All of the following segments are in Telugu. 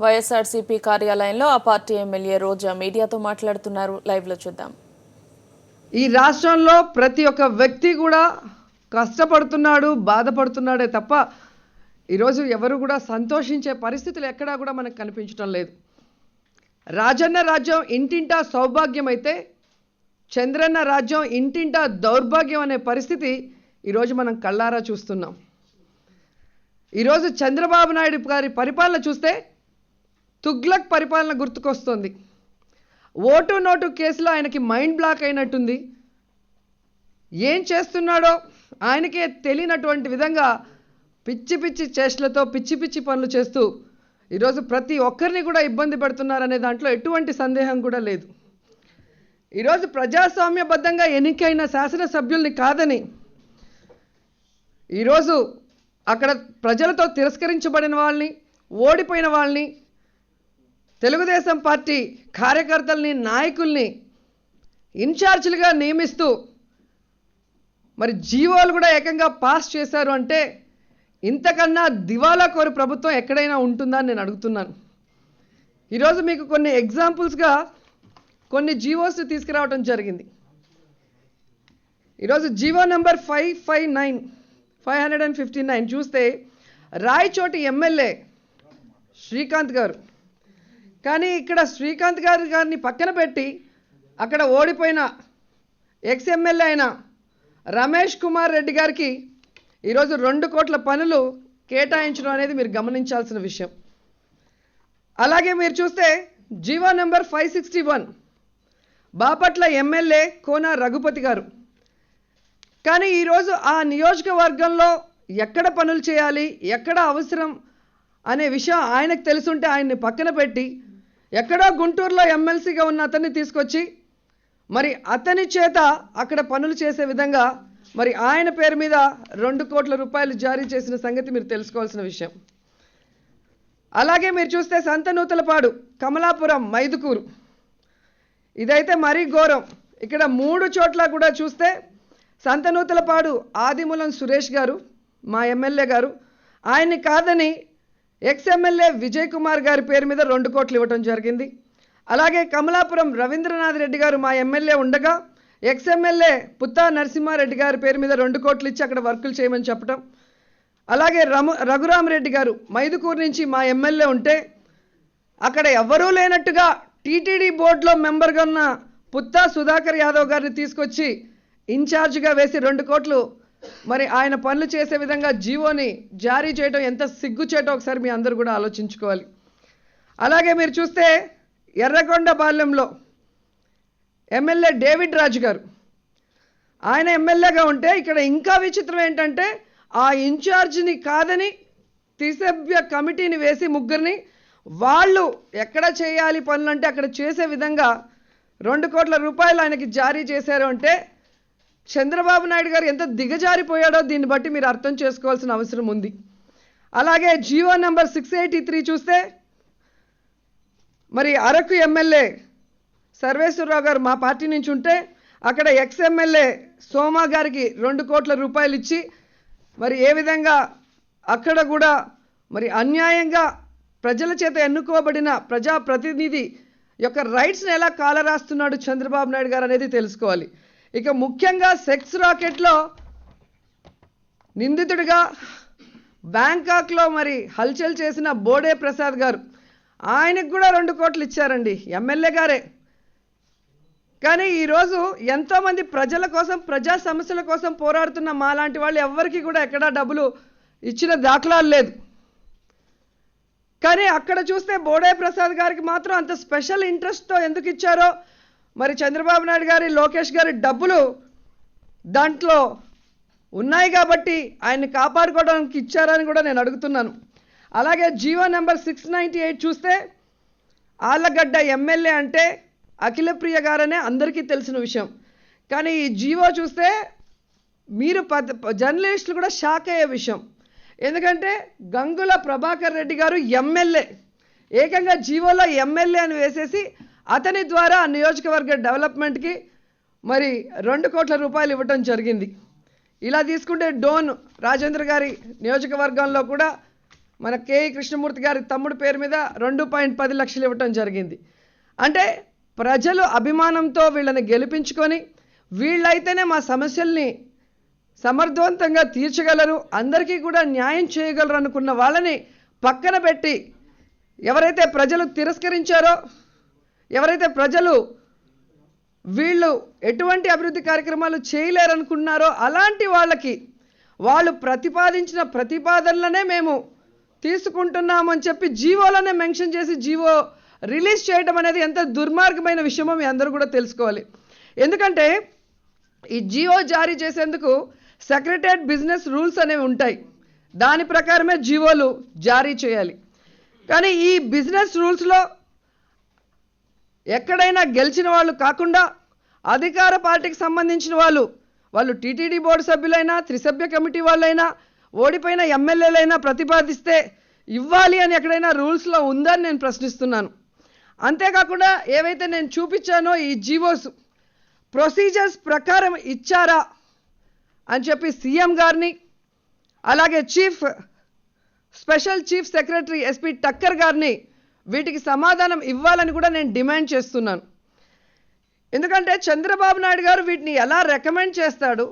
వైఎస్ఆర్సీపీ కార్యాలయంలో ఆ పార్టీ ఎమ్మెల్యే రోజా మీడియాతో మాట్లాడుతున్నారు. లైవ్ లో చూద్దాం. ఈ రాష్ట్రంలో ప్రతి ఒక్క వ్యక్తి కూడా కష్టపడుతున్నాడు, బాధపడుతున్నాడే తప్ప ఈరోజు ఎవరు కూడా సంతోషించే పరిస్థితులు ఎక్కడా కూడా మనకు కనిపించడం లేదు. రాజన్న రాజ్యం ఇంటింటా సౌభాగ్యం అయితే చంద్రన్న రాజ్యం ఇంటింటా దౌర్భాగ్యం అనే పరిస్థితి ఈరోజు మనం కళ్ళారా చూస్తున్నాం. ఈరోజు చంద్రబాబు నాయుడు గారి పరిపాలన చూస్తే తుగ్లక్ పరిపాలన గుర్తుకొస్తుంది. ఓటు నోటు కేసులో ఆయనకి మైండ్ బ్లాక్ అయినట్టుంది. ఏం చేస్తున్నాడో ఆయనకే తెలియనటువంటి విధంగా పిచ్చి పిచ్చి చేష్టలతో పిచ్చి పిచ్చి పనులు చేస్తూ ఈరోజు ప్రతి ఒక్కరిని కూడా ఇబ్బంది పెడుతున్నారనే దాంట్లో ఎటువంటి సందేహం కూడా లేదు. ఈరోజు ప్రజాస్వామ్యబద్ధంగా ఎన్నికైన శాసనసభ్యుల్ని కాదని ఈరోజు అక్కడ ప్రజలతో తిరస్కరించబడిన వాళ్ళని, ఓడిపోయిన వాళ్ళని, తెలుగుదేశం పార్టీ కార్యకర్తల్ని, నాయకుల్ని ఇన్ఛార్జీలుగా నియమిస్తూ మరి జీవోలు కూడా ఏకంగా పాస్ చేశారు అంటే ఇంతకన్నా దివాలా కోరు ప్రభుత్వం ఎక్కడైనా ఉంటుందా అని నేను అడుగుతున్నాను. ఈరోజు మీకు కొన్ని ఎగ్జాంపుల్స్గా కొన్ని జీవోస్ తీసుకురావడం జరిగింది. ఈరోజు జీవో నెంబర్ 559 చూస్తే రాయచోటి ఎమ్మెల్యే శ్రీకాంత్ గారు, కానీ ఇక్కడ శ్రీకాంత్ గారిని పక్కన పెట్టి అక్కడ ఓడిపోయిన ఎక్స్ ఎమ్మెల్యే అయిన రమేష్ కుమార్ రెడ్డి గారికి ఈరోజు 2 కోట్ల పనులు కేటాయించడం అనేది మీరు గమనించాల్సిన విషయం. అలాగే మీరు చూస్తే జీవో నెంబర్ 561 బాపట్ల ఎమ్మెల్యే కోన రఘుపతి గారు, కానీ ఈరోజు ఆ నియోజకవర్గంలో ఎక్కడ పనులు చేయాలి, ఎక్కడ అవసరం అనే విషయం ఆయనకు తెలుసుంటే ఆయన్ని పక్కన పెట్టి ఎక్కడో గుంటూరులో ఎమ్మెల్సీగా ఉన్న అతన్ని తీసుకొచ్చి మరి అతని చేత అక్కడ పనులు చేసే విధంగా మరి ఆయన పేరు మీద 2 కోట్ల రూపాయలు జారీ చేసిన సంగతి మీరు తెలుసుకోవాల్సిన విషయం. అలాగే మీరు చూస్తే సంతనూతలపాడు, కమలాపురం, మైదుకూరు, ఇదైతే మరీ ఘోరం. ఇక్కడ 3 చోట్ల కూడా చూస్తే సంతనూతలపాడు ఆదిమూలం సురేష్ గారు మా ఎమ్మెల్యే గారు, ఆయన్ని కాదని ఎక్స్ ఎమ్మెల్యే విజయ్ కుమార్ గారి పేరు మీద 2 కోట్లు ఇవ్వటం జరిగింది. అలాగే కమలాపురం రవీంద్రనాథ్ రెడ్డి గారు మా ఎమ్మెల్యే ఉండగా ఎక్స్ ఎమ్మెల్యే పుత్తా నరసింహారెడ్డి గారి పేరు మీద 2 కోట్లు ఇచ్చి అక్కడ వర్కులు చేయమని చెప్పడం. అలాగే రఘురామరెడ్డి గారు మైదుకూరు నుంచి మా ఎమ్మెల్యే ఉంటే అక్కడ ఎవరూ లేనట్టుగా టీటీడీ బోర్డులో మెంబర్గా ఉన్న పుత్తా సుధాకర్ యాదవ్ గారిని తీసుకొచ్చి ఇన్ఛార్జిగా వేసి 2 కోట్లు మరి ఆయన పనులు చేసే విధంగా జీవోని జారీ చేయడం ఎంత సిగ్గుచేటో ఒకసారి మీ అందరూ కూడా ఆలోచించుకోవాలి. అలాగే మీరు చూస్తే ఎర్రగొండపాలెంలో ఎమ్మెల్యే డేవిడ్ రాజు గారు, ఆయన ఎమ్మెల్యేగా ఉంటే ఇక్కడ ఇంకా విచిత్రం ఏంటంటే ఆ ఇన్ఛార్జిని కాదని త్రిసభ్య కమిటీని వేసి 3 వాళ్ళు ఎక్కడ చేయాలి పనులంటే అక్కడ చేసే విధంగా 2 కోట్ల రూపాయలు ఆయనకి జారీ చేశారు అంటే చంద్రబాబు నాయుడు గారు ఎంత దిగజారిపోయాడో దీన్ని బట్టి మీరు అర్థం చేసుకోవాల్సిన అవసరం ఉంది. అలాగే జీవో నెంబర్ 683 చూస్తే మరి అరకు ఎమ్మెల్యే సర్వేశ్వరరావు గారు మా పార్టీ నుంచి ఉంటే అక్కడ ఎక్స్ ఎమ్మెల్యే సోమా గారికి 2 కోట్ల రూపాయలు ఇచ్చి మరి ఏ విధంగా అక్కడ కూడా మరి అన్యాయంగా ప్రజల చేత ఎన్నుకోబడిన ప్రజాప్రతినిధి యొక్క రైట్స్ని ఎలా కాలరాస్తున్నాడు చంద్రబాబు నాయుడు గారు అనేది తెలుసుకోవాలి. ఇక ముఖ్యంగా సెక్స్ రాకెట్లో నిందితుడిగా బ్యాంకాక్లో మరి హల్చల్ చేసిన బోడే ప్రసాద్ గారు, ఆయనకు కూడా 2 కోట్లు ఇచ్చారండి, ఎమ్మెల్యే గారే. కానీ ఈరోజు ఎంతోమంది ప్రజల కోసం, ప్రజా సమస్యల కోసం పోరాడుతున్న మాలాంటి వాళ్ళు ఎవరికి కూడా ఎక్కడా డబ్బులు ఇచ్చిన దాఖలాలు లేదు. కానీ అక్కడ చూస్తే బోడే ప్రసాద్ గారికి మాత్రం అంత స్పెషల్ ఇంట్రెస్ట్తో ఎందుకు ఇచ్చారో మరి చంద్రబాబు నాయుడు గారి, లోకేష్ గారి డబ్బులు దాంట్లో ఉన్నాయి కాబట్టి ఆయన్ని కాపాడుకోవడానికి ఇచ్చారని కూడా నేను అడుగుతున్నాను. అలాగే జీవో నెంబర్ 698 చూస్తే ఆళ్ళగడ్డ ఎమ్మెల్యే అంటే అఖిలప్రియ గారనే అందరికీ తెలిసిన విషయం. కానీ ఈ జీవో చూస్తే మీరు జర్నలిస్టులు కూడా షాక్ అయ్యే విషయం. ఎందుకంటే గంగుల ప్రభాకర్ రెడ్డి గారు ఎమ్మెల్యే, ఏకంగా జీవోలో ఎమ్మెల్యే అని వేసేసి అతని ద్వారా నియోజకవర్గ డెవలప్మెంట్కి మరి 2 కోట్ల రూపాయలు ఇవ్వటం జరిగింది. ఇలా తీసుకుంటే డోన్ రాజేంద్ర గారి నియోజకవర్గంలో కూడా మన కేఈ కృష్ణమూర్తి గారి తమ్ముడు పేరు మీద 2.10 లక్షలు ఇవ్వటం జరిగింది. అంటే ప్రజలు అభిమానంతో వీళ్ళని గెలిపించుకొని వీళ్ళైతేనే మా సమస్యల్ని సమర్థవంతంగా తీర్చగలరు, అందరికీ కూడా న్యాయం చేయగలరు అనుకున్న వాళ్ళని పక్కన పెట్టి ఎవరైతే ప్రజలు తిరస్కరించారో, ఎవరైతే ప్రజలు వీళ్ళు ఎటువంటి అభివృద్ధి కార్యక్రమాలు చేయలేరనుకున్నారో అలాంటి వాళ్ళకి వాళ్ళు ప్రతిపాదించిన ప్రతిపాదనలనే మేము తీసుకుంటున్నామని చెప్పి జీవోలోనే మెన్షన్ చేసి జీవో రిలీజ్ చేయడం అనేది ఎంత దుర్మార్గమైన విషయమో మీ అందరూ కూడా తెలుసుకోవాలి. ఎందుకంటే ఈ జీవో జారీ చేసేందుకు సెక్రటరియట్ బిజినెస్ రూల్స్ అనేవి ఉంటాయి, దాని ప్రకారమే జీవోలు జారీ చేయాలి. కానీ ఈ బిజినెస్ రూల్స్లో ఎక్కడైనా గెలిచిన వాళ్ళు కాకుండా అధికార పార్టీకి సంబంధించిన వాళ్ళు టీటీడీ బోర్డు సభ్యులైనా, త్రిసభ్య కమిటీ వాళ్ళైనా, ఓడిపోయిన ఎమ్మెల్యేలైనా ప్రతిపాదిస్తే ఇవ్వాలి అని ఎక్కడైనా రూల్స్లో ఉందని నేను ప్రశ్నిస్తున్నాను. అంతేకాకుండా ఏవైతే నేను చూపించానో ఈ జీవోస్ ప్రొసీజర్స్ ప్రకారం ఇచ్చారా అని చెప్పి సీఎం గారిని, అలాగే స్పెషల్ చీఫ్ సెక్రటరీ ఎస్పీ టక్కర్ గారిని వీటికి సమాధానం ఇవ్వాలని కూడా నేను డిమాండ్ చేస్తున్నాను. ఎందుకంటే చంద్రబాబు నాయుడు గారు వీటిని ఎలా రికమెండ్ చేస్తాడు,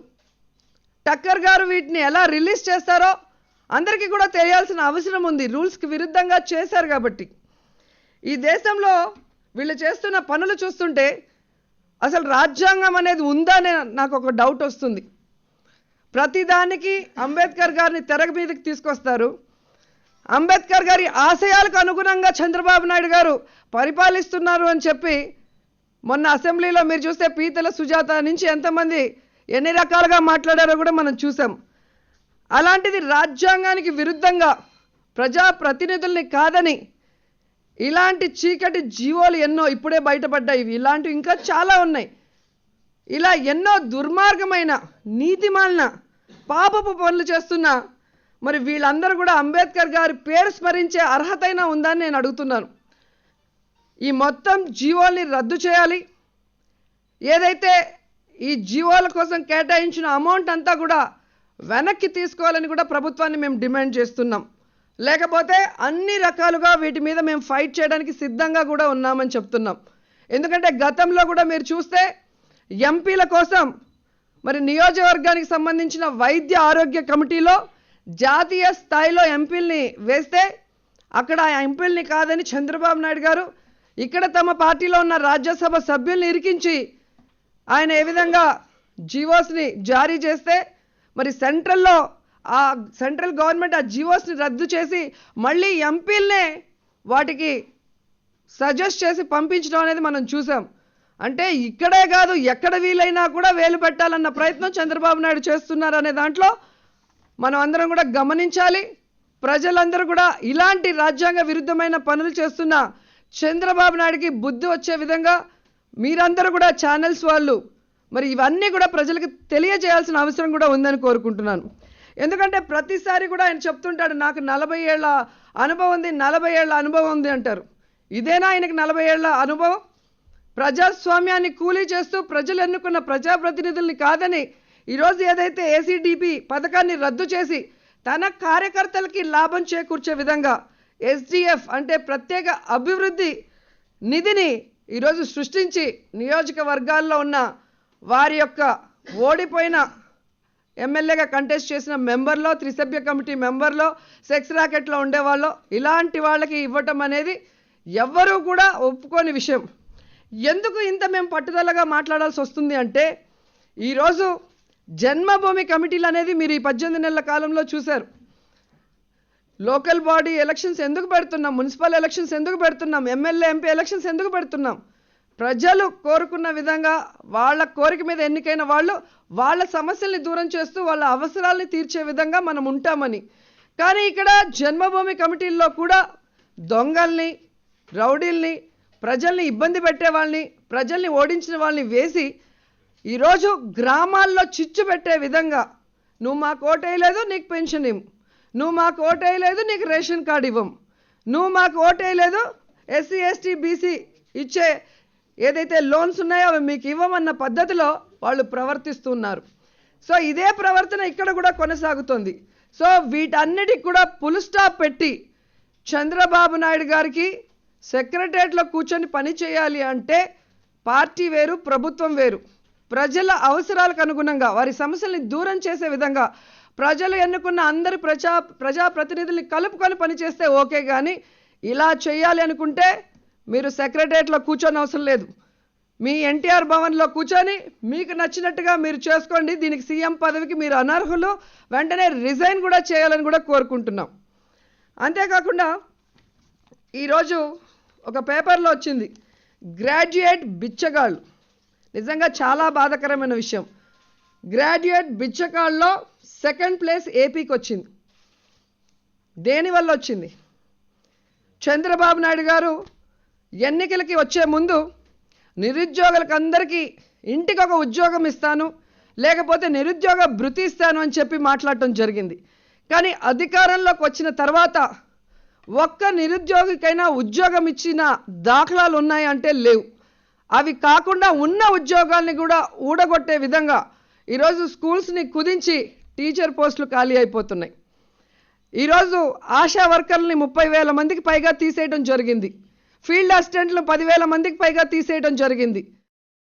టక్కర్ గారు వీటిని ఎలా రిలీజ్ చేస్తారో అందరికీ కూడా తెలియాల్సిన అవసరం ఉంది. రూల్స్కి విరుద్ధంగా చేశారు కాబట్టి. ఈ దేశంలో వీళ్ళు చేస్తున్న పనులు చూస్తుంటే అసలు రాజ్యాంగం అనేది ఉందా అని నాకు ఒక డౌట్ వస్తుంది. ప్రతిదానికి అంబేద్కర్ గారిని తెర మీదకి తీసుకొస్తారు. అంబేద్కర్ గారి ఆశయాలకు అనుగుణంగా చంద్రబాబు నాయుడు గారు పరిపాలిస్తున్నారు అని చెప్పి మొన్న అసెంబ్లీలో మీరు చూస్తే పీతల సుజాత నుంచి ఎంతమంది ఎన్ని రకాలుగా మాట్లాడారో కూడా మనం చూసాం. అలాంటిది రాజ్యాంగానికి విరుద్ధంగా ప్రజాప్రతినిధుల్ని కాదని ఇలాంటి చీకటి జీవోలు ఎన్నో ఇప్పుడే బయటపడ్డాయి. ఇలాంటివి ఇంకా చాలా ఉన్నాయి. ఇలా ఎన్నో దుర్మార్గమైన నీతిమాలిన పాపపు పనులు చేస్తున్న మరి వీళ్ళందరూ కూడా అంబేద్కర్ గారి పేరు స్మరించే అర్హతైనా ఉందని నేను అడుగుతున్నాను. ఈ మొత్తం జీవోల్ని రద్దు చేయాలి. ఏదైతే ఈ జీవోల కోసం కేటాయించిన అమౌంట్ అంతా కూడా వెనక్కి తీసుకోవాలని కూడా ప్రభుత్వాన్ని మేము డిమాండ్ చేస్తున్నాం. లేకపోతే అన్ని రకాలుగా వీటి మీద మేము ఫైట్ చేయడానికి సిద్ధంగా కూడా ఉన్నామని చెప్తున్నాం. ఎందుకంటే గతంలో కూడా మీరు చూస్తే ఎంపీల కోసం మరి నియోజకవర్గానికి సంబంధించిన వైద్య ఆరోగ్య కమిటీలో జాతీయ స్థాయిలో ఎంపీల్ని వేస్తే అక్కడ ఆ ఎంపీల్ని కాదని చంద్రబాబు నాయుడు గారు ఇక్కడ తమ పార్టీలో ఉన్న రాజ్యసభ సభ్యుల్ని ఇరికించి ఆయన ఏ విధంగా జీవోస్ని జారీ చేస్తే మరి సెంట్రల్ గవర్నమెంట్ ఆ జీవోస్ని రద్దు చేసి మళ్ళీ ఎంపీలనే వాటికి సజెస్ట్ చేసి పంపించడం అనేది మనం చూసాం. అంటే ఇక్కడే కాదు ఎక్కడ వీలైనా కూడా వేలు పెట్టాలన్న ప్రయత్నం చంద్రబాబు నాయుడు చేస్తున్నారు అనే దాంట్లో మనం అందరం కూడా గమనించాలి. ప్రజలందరూ కూడా ఇలాంటి రాజ్యాంగ విరుద్ధమైన పనులు చేస్తున్న చంద్రబాబు నాయుడికి బుద్ధి వచ్చే విధంగా మీరందరూ కూడా ఛానల్స్ వాళ్ళు మరి ఇవన్నీ కూడా ప్రజలకు తెలియజేయాల్సిన అవసరం కూడా ఉందని కోరుకుంటున్నాను. ఎందుకంటే ప్రతిసారి కూడా ఆయన చెప్తుంటాడు నాకు 40 ఏళ్ల అనుభవం ఉంది, 40 ఏళ్ల అనుభవం ఉంది అంటారు. ఇదేనా ఆయనకి 40 ఏళ్ల అనుభవం? ప్రజాస్వామ్యాన్ని కూలీ చేస్తూ ప్రజలు ఎన్నుకున్న ప్రజాప్రతినిధుల్ని కాదని ఈరోజు ఏదైతే ఏసీడీపీ పథకాన్ని రద్దు చేసి తన కార్యకర్తలకి లాభం చేకూర్చే విధంగా ఎస్డిఎఫ్ అంటే ప్రత్యేక అభివృద్ధి నిధిని ఈరోజు సృష్టించి నియోజకవర్గాల్లో ఉన్న వారి యొక్క ఓడిపోయిన ఎమ్మెల్యేగా కంటెస్ట్ చేసిన మెంబర్లో, త్రిసభ్య కమిటీ మెంబర్లో, సెక్స్ ర్యాకెట్లో ఉండేవాళ్ళు ఇలాంటి వాళ్ళకి ఇవ్వటం అనేది ఎవ్వరూ కూడా ఒప్పుకోని విషయం. ఎందుకు ఇంత మేము పట్టుదలగా మాట్లాడాల్సి వస్తుంది అంటే ఈరోజు జన్మభూమి కమిటీలు అనేది మీరు ఈ 18 నెలల కాలంలో చూశారు. లోకల్ బాడీ ఎలక్షన్స్ ఎందుకు పెడుతున్నాం, మున్సిపల్ ఎలక్షన్స్ ఎందుకు పెడుతున్నాం, ఎమ్మెల్యే ఎంపీ ఎలక్షన్స్ ఎందుకు పెడుతున్నాం? ప్రజలు కోరుకున్న విధంగా వాళ్ళ కోరిక మీద ఎన్నికైన వాళ్ళు వాళ్ళ సమస్యల్ని దూరం చేస్తూ వాళ్ళ అవసరాలని తీర్చే విధంగా మనం ఉంటామని. కానీ ఇక్కడ జన్మభూమి కమిటీల్లో కూడా దొంగల్ని, రౌడీల్ని, ప్రజల్ని ఇబ్బంది పెట్టే వాళ్ళని, ప్రజల్ని ఓడించిన వాళ్ళని వేసి ఈరోజు గ్రామాల్లో చిచ్చు పెట్టే విధంగా నువ్వు మాకు ఓటేయలేదు నీకు పెన్షన్ ఇవ్వం, నువ్వు మాకు ఓటేయలేదు నీకు రేషన్ కార్డు ఇవ్వం, నువ్వు మాకు ఓటేయలేదు ఎస్సీ ఎస్టీ బీసీ ఇచ్చే ఏదైతే లోన్స్ ఉన్నాయో అవి మీకు ఇవ్వమన్న పద్ధతిలో వాళ్ళు ప్రవర్తిస్తున్నారు. సో ఇదే ప్రవర్తన ఇక్కడ కూడా కొనసాగుతుంది. సో వీటన్నిటికి కూడా ఫుల్ స్టాప్ పెట్టి చంద్రబాబు నాయుడు గారికి సెక్రటరియట్లో కూర్చొని పని చేయాలి అంటే పార్టీ వేరు, ప్రభుత్వం వేరు. ప్రజల అవసరాలకు అనుగుణంగా వారి సమస్యల్ని దూరం చేసే విధంగా ప్రజలు ఎన్నుకున్న అందరి ప్రజాప్రతినిధుల్ని కలుపుకొని పనిచేస్తే ఓకే, కానీ ఇలా చేయాలి అనుకుంటే మీరు సెక్రటరియట్లో కూర్చొని అవసరం లేదు. మీ ఎన్టీఆర్ భవన్లో కూర్చొని మీకు నచ్చినట్టుగా మీరు చేసుకోండి. దీనికి సీఎం పదవికి మీరు అనర్హులు, వెంటనే రిజైన్ కూడా చేయాలని కూడా కోరుకుంటున్నాం. అంతేకాకుండా ఈరోజు ఒక పేపర్లో వచ్చింది, గ్రాడ్యుయేట్ బిచ్చగాళ్ళు. నిజంగా చాలా బాధాకరమైన విషయం. గ్రాడ్యుయేట్ బిచ్చగాళ్ళలో సెకండ్ ప్లేస్ ఏపీకి వచ్చింది. దేనివల్ల వచ్చింది? చంద్రబాబు నాయుడు గారు ఎన్నికలకి వచ్చే ముందు నిరుద్యోగులకు అందరికీ ఇంటికి ఒక ఉద్యోగం ఇస్తాను, లేకపోతే నిరుద్యోగ భృతి ఇస్తాను అని చెప్పి మాట్లాడటం జరిగింది. కానీ అధికారంలోకి వచ్చిన తర్వాత ఒక్క నిరుద్యోగికైనా ఉద్యోగం ఇచ్చిన దాఖలాలు ఉన్నాయంటే లేవు. అవి కాకుండా ఉన్న ఉద్యోగాల్ని కూడా ఊడగొట్టే విధంగా ఈరోజు స్కూల్స్ని కుదించి టీచర్ పోస్టులు ఖాళీ అయిపోతున్నాయి. ఈరోజు ఆశా వర్కర్లని 30,000 మందికి పైగా తీసేయడం జరిగింది. ఫీల్డ్ అసిస్టెంట్లు 10,000 మందికి పైగా తీసేయడం జరిగింది.